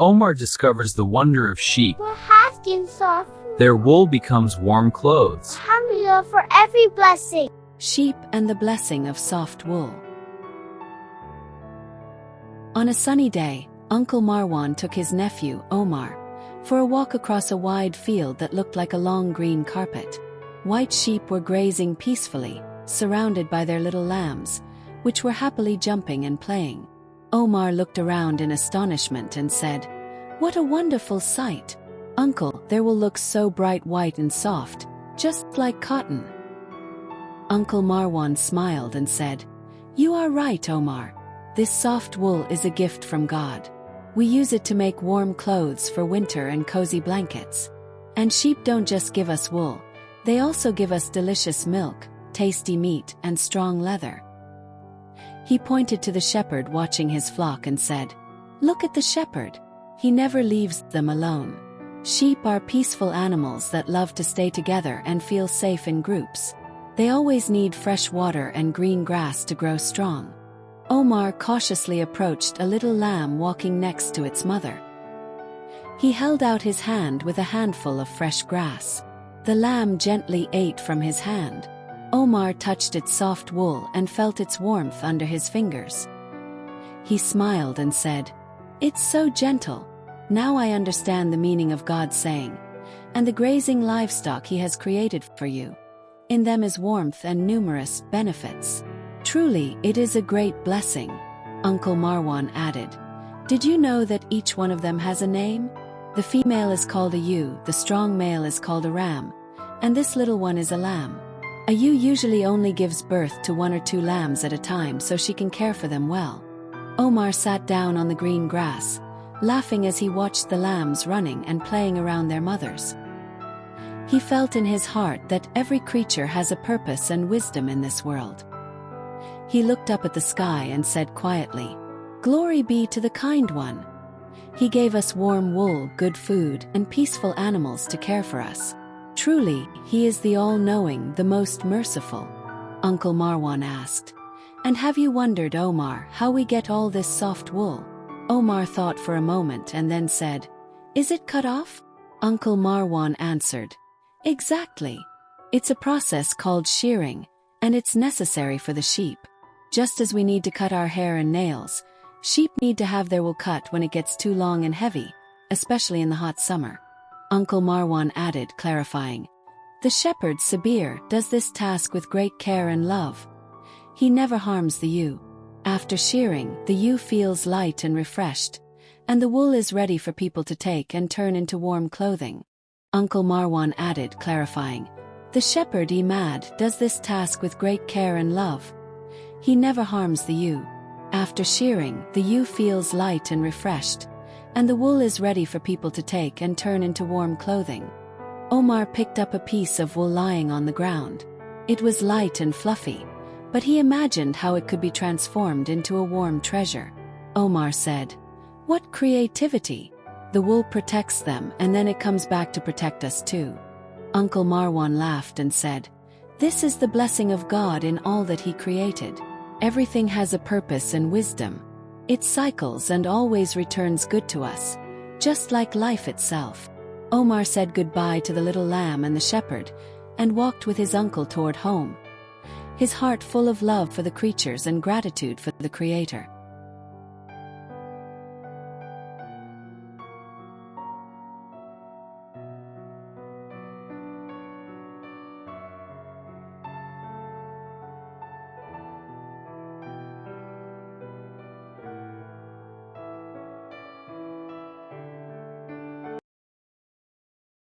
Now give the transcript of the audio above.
Omar discovers the wonder of sheep. We're having soft. Their wool becomes warm clothes. Alhamdulillah for every blessing. Sheep and the blessing of soft wool. On a sunny day, Uncle Marwan took his nephew, Omar, for a walk across a wide field that looked like a long green carpet. White sheep were grazing peacefully, surrounded by their little lambs, which were happily jumping and playing. Omar looked around in astonishment and said, "What a wonderful sight! Uncle, their wool looks so bright white and soft, just like cotton." Uncle Marwan smiled and said, "You are right, Omar. This soft wool is a gift from God. We use it to make warm clothes for winter and cozy blankets. And sheep don't just give us wool, they also give us delicious milk, tasty meat, and strong leather." He pointed to the shepherd watching his flock and said, "Look at the shepherd. He never leaves them alone." Sheep are peaceful animals that love to stay together and feel safe in groups. They always need fresh water and green grass to grow strong. Omar cautiously approached a little lamb walking next to its mother. He held out his hand with a handful of fresh grass. The lamb gently ate from his hand. Omar touched its soft wool and felt its warmth under his fingers. He smiled and said, "It's so gentle. Now I understand the meaning of God's saying, and the grazing livestock He has created for you. In them is warmth and numerous benefits. Truly, it is a great blessing." Uncle Marwan added, "Did you know that each one of them has a name? The female is called a ewe, the strong male is called a ram, and this little one is a lamb. A ewe usually only gives birth to 1 or 2 lambs at a time so she can care for them well." Omar sat down on the green grass, laughing as he watched the lambs running and playing around their mothers. He felt in his heart that every creature has a purpose and wisdom in this world. He looked up at the sky and said quietly, "Glory be to the Kind One. He gave us warm wool, good food, and peaceful animals to care for us. Truly, He is the all-knowing, the most merciful." Uncle Marwan asked, "And have you wondered, Omar, how we get all this soft wool?" Omar thought for a moment and then said, "Is it cut off?" Uncle Marwan answered, "Exactly. It's a process called shearing, and it's necessary for the sheep. Just as we need to cut our hair and nails, sheep need to have their wool cut when it gets too long and heavy, especially in the hot summer." Uncle Marwan added, clarifying, "The shepherd, Sabir, does this task with great care and love. He never harms the ewe. After shearing, the ewe feels light and refreshed, and the wool is ready for people to take and turn into warm clothing." Uncle Marwan added, clarifying, "The shepherd, Imad, does this task with great care and love. He never harms the ewe. After shearing, the ewe feels light and refreshed, and the wool is ready for people to take and turn into warm clothing." Omar picked up a piece of wool lying on the ground. It was light and fluffy, but he imagined how it could be transformed into a warm treasure. Omar said, "What creativity! The wool protects them and then it comes back to protect us too." Uncle Marwan laughed and said, "This is the blessing of God in all that He created. Everything has a purpose and wisdom. It cycles and always returns good to us, just like life itself." Omar said goodbye to the little lamb and the shepherd, and walked with his uncle toward home, his heart full of love for the creatures and gratitude for the Creator.